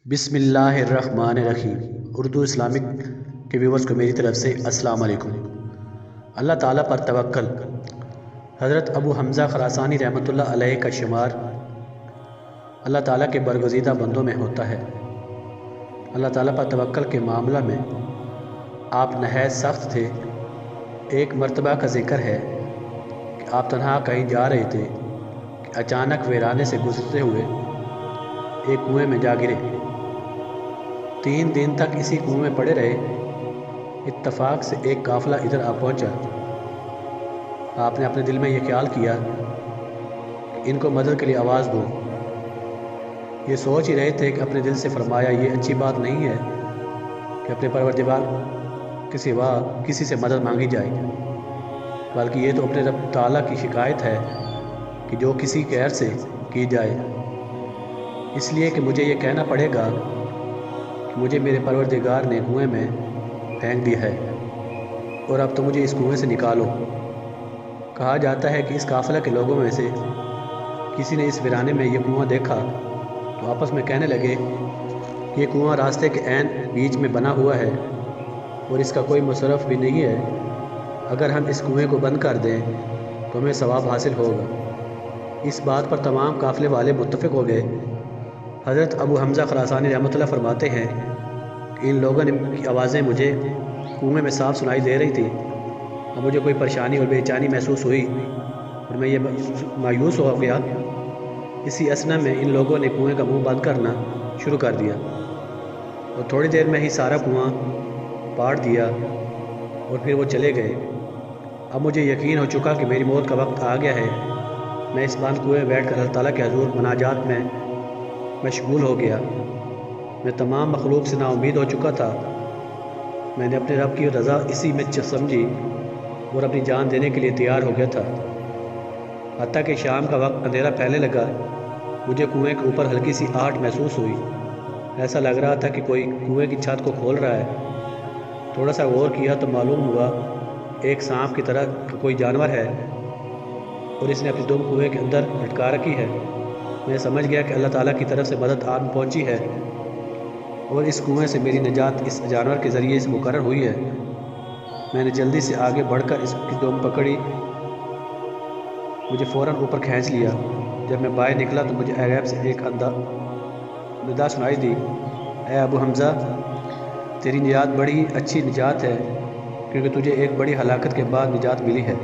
بسم اللہ الرحمن الرحیم۔ اردو اسلامک کے ویورز کو میری طرف سے السلام علیکم۔ اللہ تعالیٰ پر توکل۔ حضرت ابو حمزہ خراسانی رحمۃ اللہ علیہ کا شمار اللہ تعالیٰ کے برگزیدہ بندوں میں ہوتا ہے۔ اللہ تعالیٰ پر توکل کے معاملہ میں آپ نہایت سخت تھے۔ ایک مرتبہ کا ذکر ہے کہ آپ تنہا کہیں جا رہے تھے کہ اچانک ویرانے سے گزرتے ہوئے ایک کنویں میں جا گرے۔ 3 دن تک اسی کنویں میں پڑے رہے۔ اتفاق سے ایک قافلہ ادھر آ پہنچا۔ آپ نے اپنے دل میں یہ خیال کیا کہ ان کو مدد کے لیے آواز دو۔ یہ سوچ ہی رہے تھے کہ اپنے دل سے فرمایا، یہ اچھی بات نہیں ہے کہ اپنے پروردگار کے سوا کسی سے مدد مانگی جائے، بلکہ یہ تو اپنے رب تعالیٰ کی شکایت ہے کہ جو کسی غیر سے کی جائے، اس لیے کہ مجھے یہ کہنا پڑے گا کہ مجھے میرے پروردگار نے کنویں میں پھینک دیا ہے اور اب تو مجھے اس کنویں سے نکالو۔ کہا جاتا ہے کہ اس قافلہ کے لوگوں میں سے کسی نے اس ویرانے میں یہ کنواں دیکھا تو آپس میں کہنے لگے کہ یہ کنواں راستے کے عین بیچ میں بنا ہوا ہے اور اس کا کوئی مصرف بھی نہیں ہے۔ اگر ہم اس کنویں کو بند کر دیں تو ہمیں ثواب حاصل ہوگا۔ اس بات پر تمام قافلے والے متفق ہو گئے۔ حضرت ابو حمزہ خراسانی رحمۃ اللہ فرماتے ہیں کہ ان لوگوں کی آوازیں مجھے کنویں میں صاف سنائی دے رہی تھی اور مجھے کوئی پریشانی اور بے چینی محسوس ہوئی اور میں یہ مایوس ہو گیا۔ اسی اثنا میں ان لوگوں نے کنویں کا منہ بند کرنا شروع کر دیا اور تھوڑی دیر میں ہی سارا کنواں پاڑ دیا اور پھر وہ چلے گئے۔ اب مجھے یقین ہو چکا کہ میری موت کا وقت آ گیا ہے۔ میں اس بند کنویں میں بیٹھ کر اللہ تعالیٰ کے حضور مناجات میں مشغول ہو گیا۔ میں تمام مخلوق سے نا امید ہو چکا تھا۔ میں نے اپنے رب کی رضا اسی میں سمجھی اور اپنی جان دینے کے لیے تیار ہو گیا تھا۔ حتیٰ کہ شام کا وقت اندھیرا پھیلنے لگا، مجھے کنویں کے اوپر ہلکی سی آہٹ محسوس ہوئی۔ ایسا لگ رہا تھا کہ کوئی کنویں کی چھت کو کھول رہا ہے۔ تھوڑا سا غور کیا تو معلوم ہوا ایک سانپ کی طرح کوئی جانور ہے اور اس نے اپنی دم کنویں کے اندر لٹکا رکھی ہے۔ میں سمجھ گیا کہ اللہ تعالیٰ کی طرف سے مدد آن پہنچی ہے اور اس کنویں سے میری نجات اس جانور کے ذریعے سے مقرر ہوئی ہے۔ میں نے جلدی سے آگے بڑھ کر اس کی دم پکڑی، مجھے فوراً اوپر کھینچ لیا۔ جب میں باہر نکلا تو مجھے غیب سے ایک ندا سنائی دی، اے ابو حمزہ، تیری نجات بڑی اچھی نجات ہے، کیونکہ تجھے ایک بڑی ہلاکت کے بعد نجات ملی ہے۔